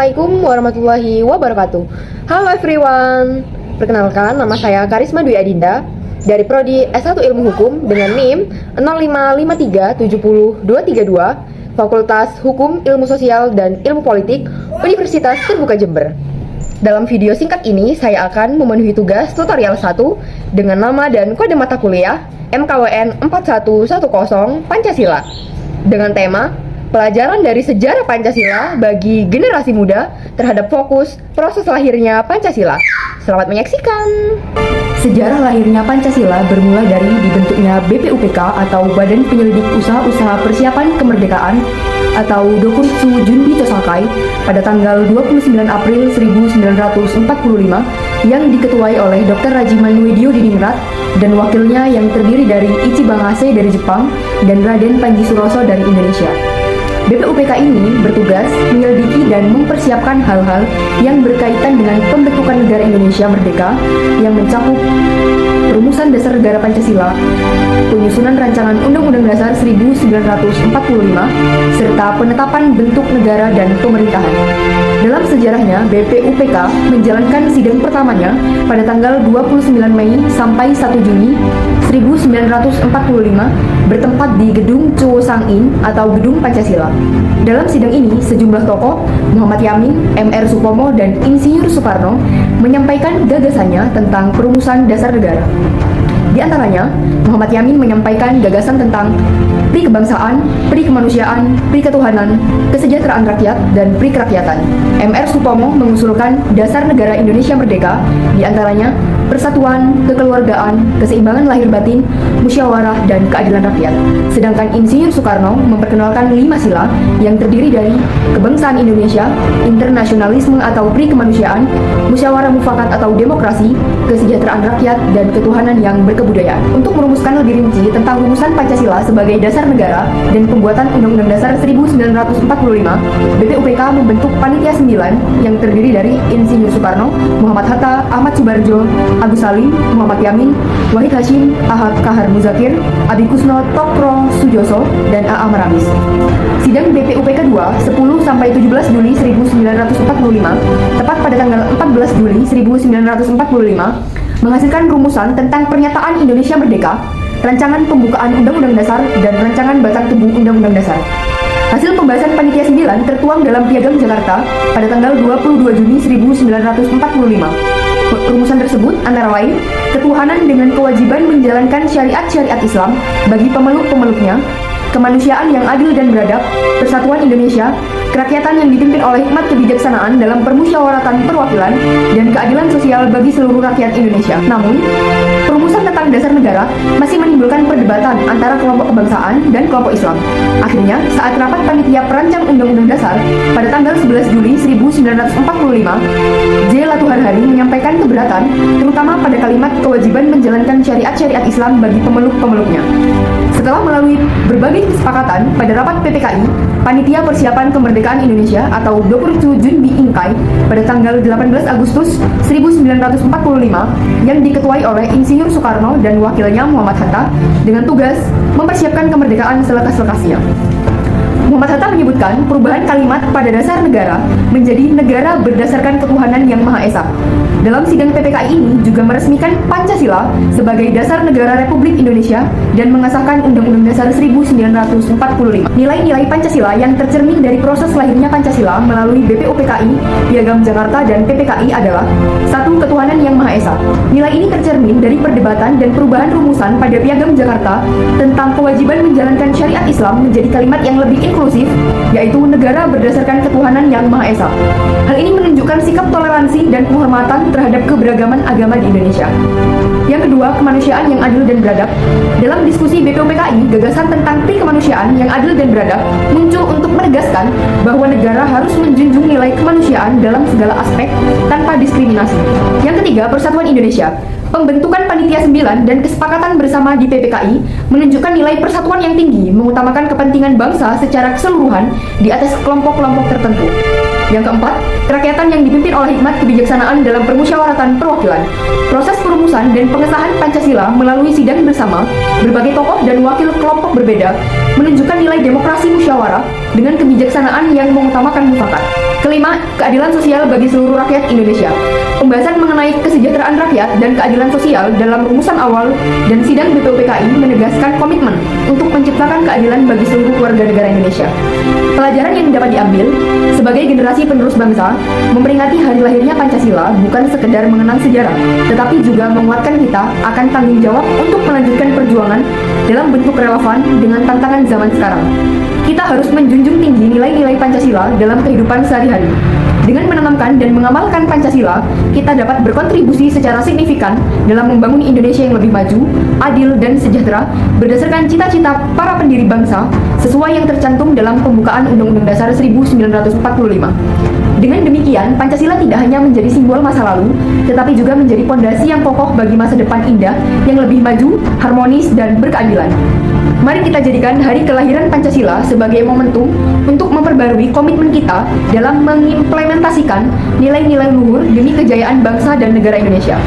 Assalamualaikum warahmatullahi wabarakatuh. Halo everyone. Perkenalkan, nama saya Karisma Dwi Adinda dari Prodi S1 Ilmu Hukum dengan NIM 055370232, Fakultas Hukum, Ilmu Sosial dan Ilmu Politik, Universitas Terbuka Jember. Dalam video singkat ini, saya akan memenuhi tugas tutorial 1 dengan nama dan kode mata kuliah MKWN 4110 Pancasila dengan tema Pelajaran dari Sejarah Pancasila bagi Generasi Muda terhadap fokus proses lahirnya Pancasila. Selamat menyaksikan. Sejarah lahirnya Pancasila bermula dari dibentuknya BPUPK atau Badan Penyelidik Usaha-Usaha Persiapan Kemerdekaan atau Dokuritsu Junbi Chosakai pada tanggal 29 April 1945 yang diketuai oleh Dr. Rajiman Nuedio Diningrat dan wakilnya yang terdiri dari Ichibang Ase dari Jepang dan Raden Panji Suroso dari Indonesia. BPUPK ini bertugas menyelidiki dan mempersiapkan hal-hal yang berkaitan dengan pembentukan negara Indonesia merdeka yang mencakup perumusan dasar negara Pancasila, penyusunan rancangan Undang-Undang Dasar 1945, serta penetapan bentuk negara dan pemerintahan. Dalam sejarahnya, BPUPK menjalankan sidang pertamanya pada tanggal 29 Mei sampai 1 Juni 1945 bertempat di Gedung Cho Sang-in atau Gedung Pancasila. Dalam sidang ini, sejumlah tokoh, Muhammad Yamin, M.R. Supomo, dan Insinyur Soekarno menyampaikan gagasannya tentang perumusan dasar negara. Di antaranya, Muhammad Yamin menyampaikan gagasan tentang pri kebangsaan, pri kemanusiaan, pri ketuhanan, kesejahteraan rakyat, dan pri kerakyatan. M.R. Supomo mengusulkan dasar negara Indonesia merdeka, di antaranya persatuan, kekeluargaan, keseimbangan lahir batin, musyawarah, dan keadilan rakyat. Sedangkan Insinyur Soekarno memperkenalkan 5 sila yang terdiri dari kebangsaan Indonesia, internasionalisme atau pri kemanusiaan, musyawarah mufakat atau demokrasi, kesejahteraan rakyat, dan ketuhanan yang berkebudayaan. Untuk merumuskan lebih rinci tentang rumusan Pancasila sebagai dasar negara dan pembuatan Undang-Undang Dasar 1945, BPUPK membentuk Panitia 9 yang terdiri dari Insinyur Soekarno, Muhammad Hatta, Ahmad Subarjo, Agus Salim, Muhammad Yamin, Wahid Hashim, Ahad Kahar Muzakir, Abi Kusno Tokro Sujoso, dan A.A. Maramis. Sidang BPUPK 2 10-17 Juli 1945, tepat pada tanggal 14 Juli 1945, menghasilkan rumusan tentang pernyataan Indonesia Merdeka, rancangan pembukaan Undang-Undang Dasar, dan rancangan batang tubuh Undang-Undang Dasar. Hasil pembahasan Panitia 9 tertuang dalam Piagam Jakarta pada tanggal 22 Juni 1945. Rumusan tersebut antara lain ketuhanan dengan kewajiban menjalankan syariat-syariat Islam bagi pemeluk-pemeluknya, kemanusiaan yang adil dan beradab, persatuan Indonesia, kerakyatan yang dipimpin oleh hikmat kebijaksanaan dalam permusyawaratan perwakilan, dan keadilan sosial bagi seluruh rakyat Indonesia. Namun, perumusan tentang dasar negara masih menimbulkan perdebatan antara kelompok kebangsaan dan kelompok Islam. Akhirnya, saat rapat panitia perancang Undang-Undang Dasar pada tanggal 11 Juli 1945, J. Latuharhari menyampaikan keberatan, terutama pada kalimat kewajiban menjalankan syariat-syariat Islam bagi pemeluk-pemeluknya. Setelah melalui berbagai kesepakatan pada rapat PPKI, Panitia Persiapan Kemerdekaan Indonesia atau Dokuritsu Junbi Inkai pada tanggal 18 Agustus 1945 yang diketuai oleh Insinyur Soekarno dan wakilnya Muhammad Hatta dengan tugas mempersiapkan kemerdekaan selekas-lekasnya. Muhammad Hatta menyebutkan perubahan kalimat pada dasar negara menjadi negara berdasarkan ketuhanan yang Maha Esa. Dalam sidang PPKI ini juga meresmikan Pancasila sebagai dasar negara Republik Indonesia dan mengesahkan Undang-Undang Dasar 1945. Nilai-nilai Pancasila yang tercermin dari proses lahirnya Pancasila melalui BPUPKI, Piagam Jakarta, dan PPKI adalah 1. Ketuhanan yang Maha Esa. Nilai ini tercermin dari perdebatan dan perubahan rumusan pada Piagam Jakarta tentang kewajiban menjalankan syariat Islam menjadi kalimat yang lebih inklusif, yaitu negara berdasarkan ketuhanan yang Maha Esa. Hal ini menunjukkan sikap toleransi dan penghormatan terhadap keberagaman agama di Indonesia. Yang kedua, kemanusiaan yang adil dan beradab. Dalam diskusi BPUPKI, gagasan tentang pri kemanusiaan yang adil dan beradab muncul untuk menegaskan bahwa negara harus menjunjung nilai kemanusiaan dalam segala aspek tanpa diskriminasi. Yang ketiga, persatuan Indonesia. Pembentukan Panitia 9 dan kesepakatan bersama di PPKI menunjukkan nilai persatuan yang tinggi, mengutamakan kepentingan bangsa secara keseluruhan di atas kelompok-kelompok tertentu. Yang keempat, kerakyatan yang dipimpin oleh hikmat kebijaksanaan dalam permusyawaratan perwakilan. Proses perumusan dan pengesahan Pancasila melalui sidang bersama berbagai tokoh dan wakil kelompok berbeda menunjukkan nilai demokrasi musyawarah dengan kebijaksanaan yang mengutamakan mufakat. kelima, keadilan sosial bagi seluruh rakyat Indonesia. Pembahasan mengenai kesejahteraan rakyat dan keadilan sosial dalam rumusan awal dan sidang BPUPKI menegaskan komitmen untuk menciptakan keadilan bagi seluruh warga negara Indonesia. Pelajaran yang dapat diambil sebagai generasi penerus bangsa, memperingati hari lahirnya Pancasila bukan sekedar mengenang sejarah, tetapi juga menguatkan kita akan tanggung jawab untuk melanjutkan perjuangan dalam bentuk relevan dengan tantangan zaman sekarang. Kita harus menjunjung tinggi nilai-nilai Pancasila dalam kehidupan sehari-hari. Dengan menanamkan dan mengamalkan Pancasila, kita dapat berkontribusi secara signifikan dalam membangun Indonesia yang lebih maju, adil, dan sejahtera berdasarkan cita-cita para pendiri bangsa sesuai yang tercantum dalam pembukaan Undang-Undang Dasar 1945. Dengan demikian, Pancasila tidak hanya menjadi simbol masa lalu, tetapi juga menjadi pondasi yang kokoh bagi masa depan indah yang lebih maju, harmonis, dan berkeadilan. Mari kita jadikan hari kelahiran Pancasila sebagai momentum untuk memperbarui komitmen kita dalam mengimplementasikan nilai-nilai luhur demi kejayaan bangsa dan negara Indonesia.